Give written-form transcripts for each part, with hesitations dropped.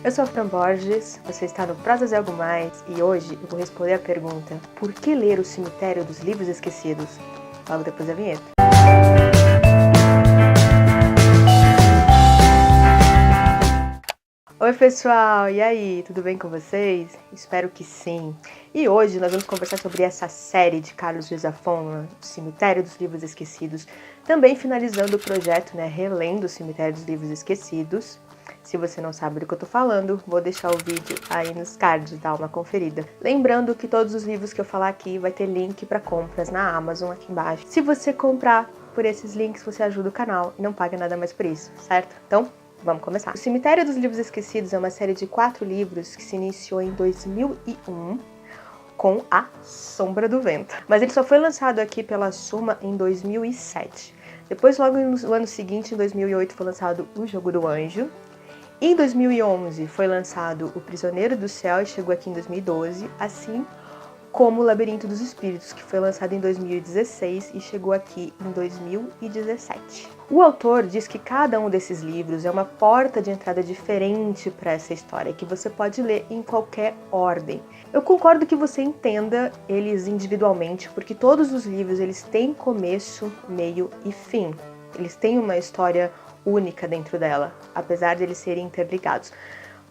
Eu sou a Fran Borges, você está no Prosas e Algo Mais e hoje eu vou responder a pergunta: por que ler O Cemitério dos Livros Esquecidos? Logo depois da vinheta. Oi pessoal, e aí, tudo bem com vocês? Espero que sim. E hoje nós vamos conversar sobre essa série de Carlos Ruiz Zafón, O Cemitério dos Livros Esquecidos, também finalizando o projeto, Relendo o Cemitério dos Livros Esquecidos. Se você não sabe do que eu tô falando, vou deixar o vídeo aí nos cards, dá uma conferida. Lembrando que todos os livros que eu falar aqui vai ter link para compras na Amazon aqui embaixo. Se você comprar por esses links, você ajuda o canal e não paga nada mais por isso, certo? Então, vamos começar. O Cemitério dos Livros Esquecidos é uma série de 4 livros que se iniciou em 2001 com A Sombra do Vento. Mas ele só foi lançado aqui pela Suma em 2007. Depois, logo no ano seguinte, em 2008, foi lançado O Jogo do Anjo. Em 2011 foi lançado O Prisioneiro do Céu e chegou aqui em 2012, assim como O Labirinto dos Espíritos, que foi lançado em 2016 e chegou aqui em 2017. O autor diz que cada um desses livros é uma porta de entrada diferente para essa história, que você pode ler em qualquer ordem. Eu concordo que você entenda eles individualmente, porque todos os livros eles têm começo, meio e fim. Eles têm uma história única dentro dela, apesar de eles serem interligados.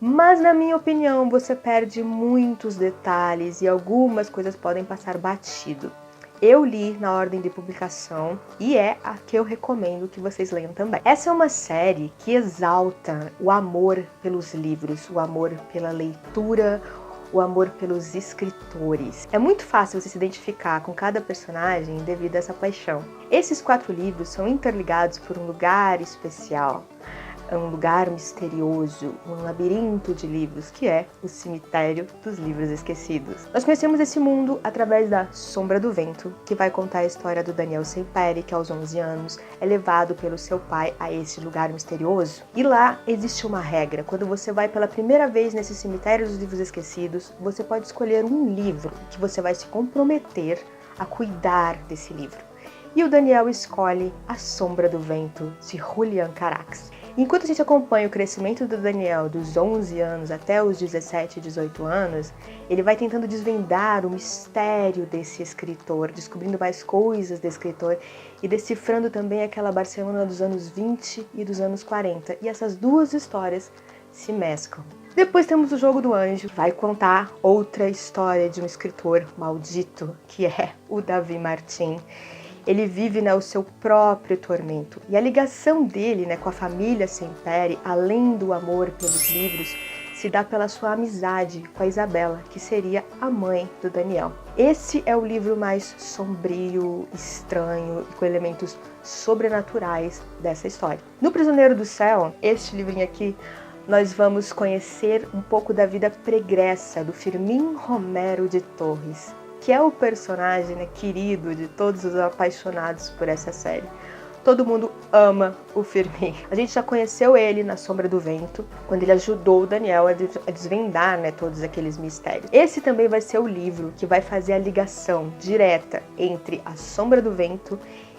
Mas, na minha opinião, você perde muitos detalhes e algumas coisas podem passar batido. Eu li na ordem de publicação e é a que eu recomendo que vocês leiam também. Essa é uma série que exalta o amor pelos livros, o amor pela leitura, o amor pelos escritores. É muito fácil você se identificar com cada personagem devido a essa paixão. Esses 4 livros são interligados por um lugar especial, um lugar misterioso, um labirinto de livros, que é o Cemitério dos Livros Esquecidos. Nós conhecemos esse mundo através da Sombra do Vento, que vai contar a história do Daniel Semperi, que aos 11 anos é levado pelo seu pai a esse lugar misterioso. E lá existe uma regra: quando você vai pela primeira vez nesse Cemitério dos Livros Esquecidos, você pode escolher um livro que você vai se comprometer a cuidar desse livro. E o Daniel escolhe A Sombra do Vento, de Julian Carax. Enquanto a gente acompanha o crescimento do Daniel dos 11 anos até os 17, 18 anos, ele vai tentando desvendar o mistério desse escritor, descobrindo mais coisas desse escritor e decifrando também aquela Barcelona dos anos 20 e dos anos 40. E essas duas histórias se mesclam. Depois temos O Jogo do Anjo, que vai contar outra história de um escritor maldito, que é o Davi Martin. Ele vive o seu próprio tormento. E a ligação dele com a família Semperi, além do amor pelos livros, se dá pela sua amizade com a Isabela, que seria a mãe do Daniel. Esse é o livro mais sombrio, estranho e com elementos sobrenaturais dessa história. No Prisioneiro do Céu, este livrinho aqui, nós vamos conhecer um pouco da vida pregressa do Firmin Romero de Torres, que é o personagem querido de todos os apaixonados por essa série. Todo mundo ama o Firmin. A gente já conheceu ele na Sombra do Vento, quando ele ajudou o Daniel a desvendar todos aqueles mistérios. Esse também vai ser o livro que vai fazer a ligação direta entre a Sombra do Vento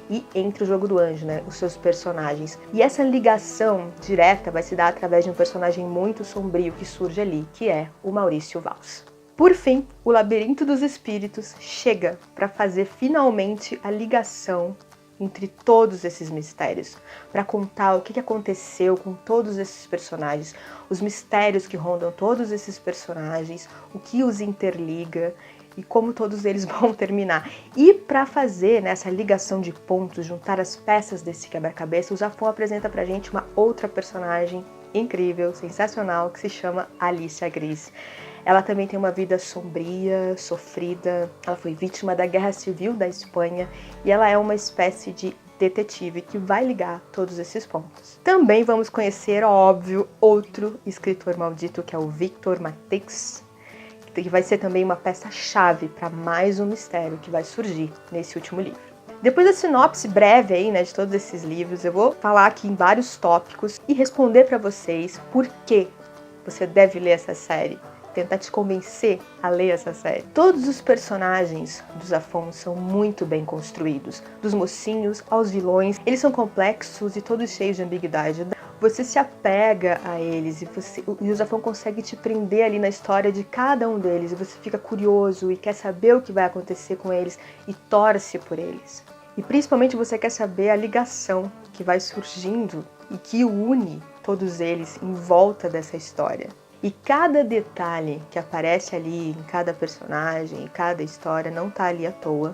e entre o Jogo do Anjo, os seus personagens. E essa ligação direta vai se dar através de um personagem muito sombrio que surge ali, que é o Maurício Valls. Por fim, O Labirinto dos Espíritos chega para fazer finalmente a ligação entre todos esses mistérios, para contar o que aconteceu com todos esses personagens, os mistérios que rondam todos esses personagens, o que os interliga e como todos eles vão terminar. E para fazer essa ligação de pontos, juntar as peças desse quebra-cabeça, o Zafón apresenta pra gente uma outra personagem incrível, sensacional, que se chama Alicia Gris. Ela também tem uma vida sombria, sofrida, ela foi vítima da Guerra Civil da Espanha e ela é uma espécie de detetive que vai ligar todos esses pontos. Também vamos conhecer, óbvio, outro escritor maldito, que é o Victor Mateix, que vai ser também uma peça-chave para mais um mistério que vai surgir nesse último livro. Depois da sinopse breve de todos esses livros, eu vou falar aqui em vários tópicos e responder para vocês por que você deve ler essa série. Tentar te convencer a ler essa série. Todos os personagens do Zafón são muito bem construídos, dos mocinhos aos vilões. Eles são complexos e todos cheios de ambiguidade. você se apega a eles e o Josafão consegue te prender ali na história de cada um deles e você fica curioso e quer saber o que vai acontecer com eles e torce por eles. E principalmente você quer saber a ligação que vai surgindo e que une todos eles em volta dessa história. E cada detalhe que aparece ali em cada personagem, em cada história, não tá ali à toa.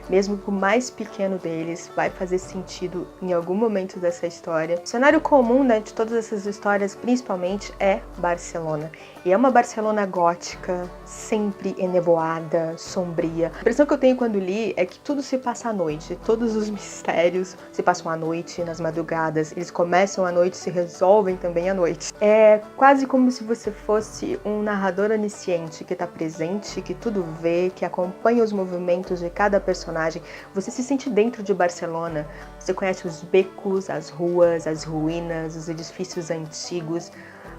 Mesmo que o mais pequeno deles vai fazer sentido em algum momento dessa história. O cenário comum, né, de todas essas histórias, principalmente, é Barcelona. E é uma Barcelona gótica, sempre enevoada, sombria. A impressão que eu tenho quando li é que tudo se passa à noite. Todos os mistérios se passam à noite, nas madrugadas. Eles começam à noite e se resolvem também à noite. É quase como se você fosse um narrador onisciente que está presente, que tudo vê, que acompanha os movimentos de cada personagem. Você se sente dentro de Barcelona, você conhece os becos, as ruas, as ruínas, os edifícios antigos,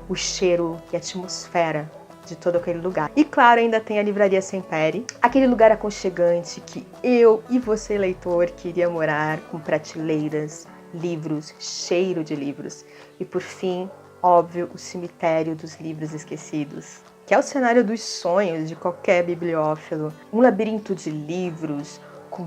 o cheiro e a atmosfera de todo aquele lugar. E claro, ainda tem a Livraria Sempere, aquele lugar aconchegante que eu e você, leitor, queria morar, com prateleiras, livros, cheiro de livros. E por fim, óbvio, o Cemitério dos Livros Esquecidos, que é o cenário dos sonhos de qualquer bibliófilo. Um labirinto de livros, com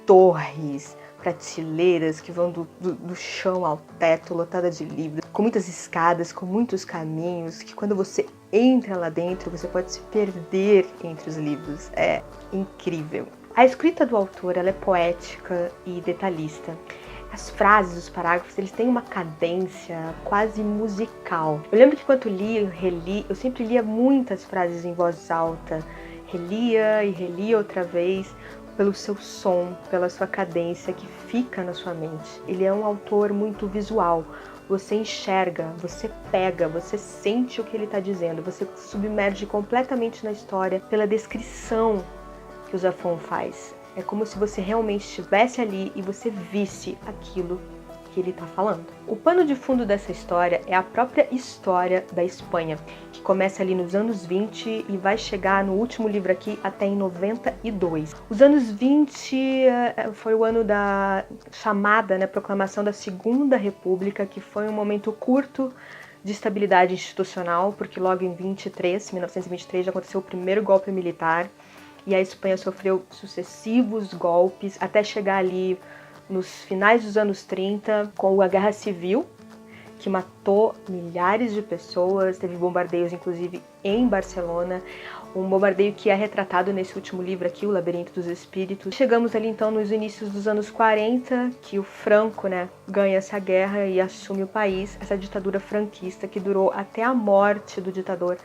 torres, prateleiras que vão do chão ao teto, lotada de livros, com muitas escadas, com muitos caminhos, que quando você entra lá dentro, você pode se perder entre os livros. É incrível. A escrita do autor, ela é poética e detalhista. As frases, os parágrafos, eles têm uma cadência quase musical. Eu lembro que quando reli, eu sempre lia muitas frases em voz alta, relia e relia outra vez, pelo seu som, pela sua cadência que fica na sua mente. Ele é um autor muito visual. Você enxerga, você pega, você sente o que ele está dizendo, você se submerge completamente na história pela descrição que o Zafón faz. É como se você realmente estivesse ali e você visse aquilo que ele está falando. O pano de fundo dessa história é a própria história da Espanha, que começa ali nos anos 20 e vai chegar no último livro aqui até em 92. Os anos 20 foi o ano da chamada, né, proclamação da Segunda República, que foi um momento curto de estabilidade institucional, porque logo em 1923 já aconteceu o primeiro golpe militar e a Espanha sofreu sucessivos golpes até chegar ali nos finais dos anos 30, com a Guerra Civil, que matou milhares de pessoas, teve bombardeios inclusive em Barcelona, um bombardeio que é retratado nesse último livro aqui, O Labirinto dos Espíritos. Chegamos ali então nos inícios dos anos 40, que o Franco, né, ganha essa guerra e assume o país, essa ditadura franquista que durou até a morte do ditador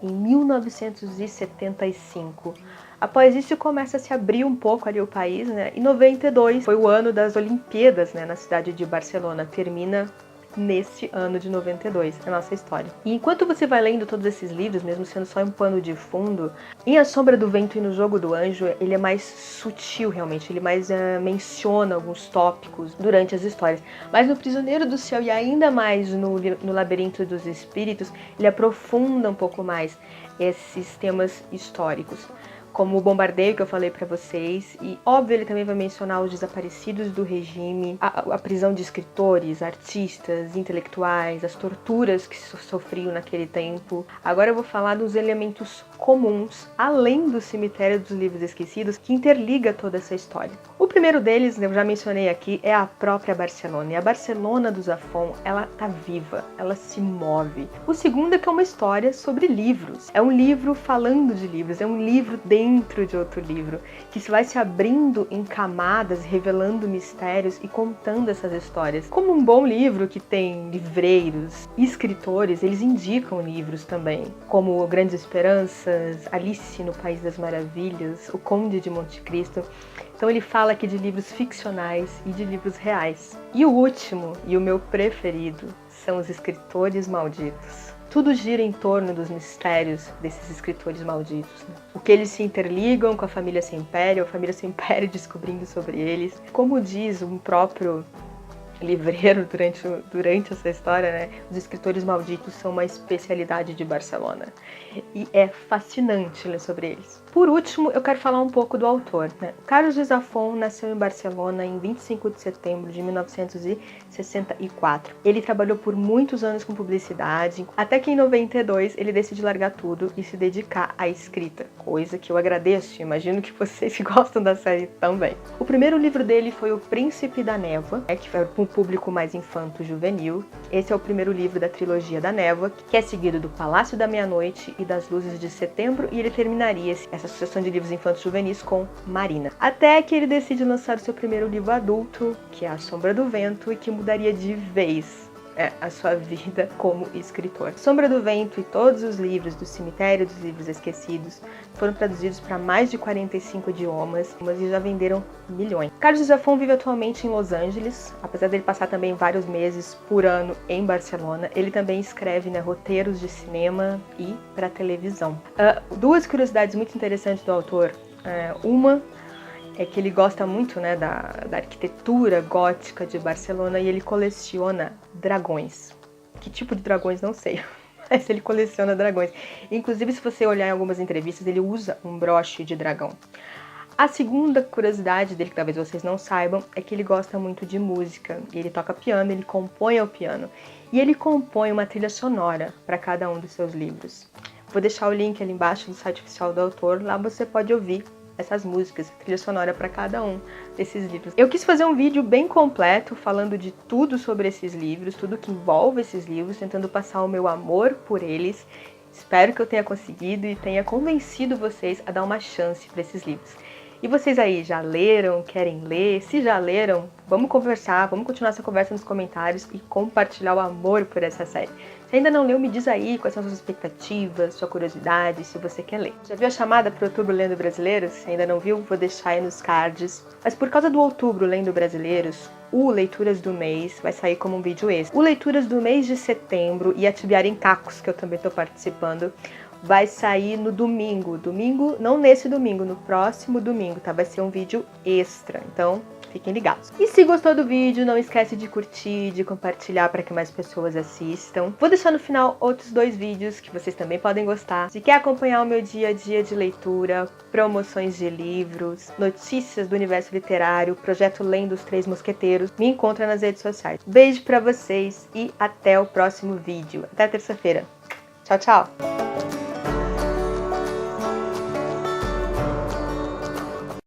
em 1975. Após isso começa a se abrir um pouco ali o país, né? E 92 foi o ano das Olimpíadas, né, na cidade de Barcelona. Termina nesse ano de 92, a nossa história. E enquanto você vai lendo todos esses livros, mesmo sendo só um pano de fundo, em A Sombra do Vento e no Jogo do Anjo, ele é mais sutil realmente, ele mais menciona alguns tópicos durante as histórias. Mas no Prisioneiro do Céu e ainda mais no Labirinto dos Espíritos, ele aprofunda um pouco mais esses temas históricos, como o bombardeio que eu falei pra vocês, e óbvio ele também vai mencionar os desaparecidos do regime, a prisão de escritores, artistas, intelectuais, as torturas que sofriam naquele tempo. Agora eu vou falar dos elementos comuns, além do Cemitério dos Livros Esquecidos, que interliga toda essa história. O primeiro deles, eu já mencionei aqui, é a própria Barcelona, e a Barcelona do Zafón, ela tá viva, ela se move. O segundo é que é uma história sobre livros, é um livro falando de livros, é um livro dentro de outro livro, que vai se abrindo em camadas, revelando mistérios e contando essas histórias. Como um bom livro que tem livreiros e escritores, eles indicam livros também, como Grandes Esperanças, Alice no País das Maravilhas, O Conde de Monte Cristo. Então ele fala aqui de livros ficcionais e de livros reais. E o último, e o meu preferido, são os escritores malditos. Tudo gira em torno dos mistérios desses escritores malditos, né? O que eles se interligam com a família Sempere descobrindo sobre eles. Como diz um próprio livreiro durante essa história, né? Os escritores malditos são uma especialidade de Barcelona. E é fascinante ler sobre eles. Por último, eu quero falar um pouco do autor, né? Carlos Ruiz Zafón nasceu em Barcelona em 25 de setembro de 1964. Ele trabalhou por muitos anos com publicidade, até que em 92 ele decide largar tudo e se dedicar à escrita, coisa que eu agradeço, imagino que vocês gostam da série também. O primeiro livro dele foi O Príncipe da Névoa, que foi para um público mais infanto-juvenil. Esse é o primeiro livro da trilogia da Névoa, que é seguido do Palácio da Meia-Noite e das Luzes de Setembro, e ele terminaria essa sucessão de livros infantos juvenis com Marina. Até que ele decide lançar o seu primeiro livro adulto, que é A Sombra do Vento, e que mudaria de vez a sua vida como escritor. Sombra do Vento e todos os livros do Cemitério dos Livros Esquecidos foram traduzidos para mais de 45 idiomas e já venderam milhões. Carlos Ruiz Zafón vive atualmente em Los Angeles, apesar dele passar também vários meses por ano em Barcelona. Ele também escreve, né, roteiros de cinema e para televisão. Duas curiosidades muito interessantes do autor. Uma é que ele gosta muito, né, da arquitetura gótica de Barcelona e ele coleciona dragões. Que tipo de dragões, não sei, mas ele coleciona dragões. Inclusive, se você olhar em algumas entrevistas, ele usa um broche de dragão. A segunda curiosidade dele, que talvez vocês não saibam, é que ele gosta muito de música. Ele toca piano, ele compõe ao piano. E ele compõe uma trilha sonora para cada um dos seus livros. Vou deixar o link ali embaixo do site oficial do autor, lá você pode ouvir essas músicas, trilha sonora para cada um desses livros. Eu quis fazer um vídeo bem completo, falando de tudo sobre esses livros, tudo que envolve esses livros, tentando passar o meu amor por eles. Espero que eu tenha conseguido e tenha convencido vocês a dar uma chance para esses livros. E vocês aí, já leram? Querem ler? Se já leram, vamos conversar, vamos continuar essa conversa nos comentários e compartilhar o amor por essa série. Se ainda não leu, me diz aí quais são as suas expectativas, sua curiosidade, se você quer ler. Já viu a chamada para Outubro Lendo Brasileiros? Se ainda não viu, vou deixar aí nos cards. Mas por causa do Outubro Lendo Brasileiros, o Leituras do Mês vai sair como um vídeo extra. O Leituras do Mês de Setembro e a Tibiara em Cacos, que eu também estou participando, vai sair no domingo. Não nesse domingo, no próximo domingo, tá? Vai ser um vídeo extra, então fiquem ligados. E se gostou do vídeo, não esquece de curtir, de compartilhar para que mais pessoas assistam. Vou deixar no final outros 2 vídeos que vocês também podem gostar. Se quer acompanhar o meu dia a dia de leitura, promoções de livros, notícias do universo literário, projeto Lendo os Três Mosqueteiros, me encontra nas redes sociais. Beijo pra vocês e até o próximo vídeo. Até terça-feira. Tchau, tchau!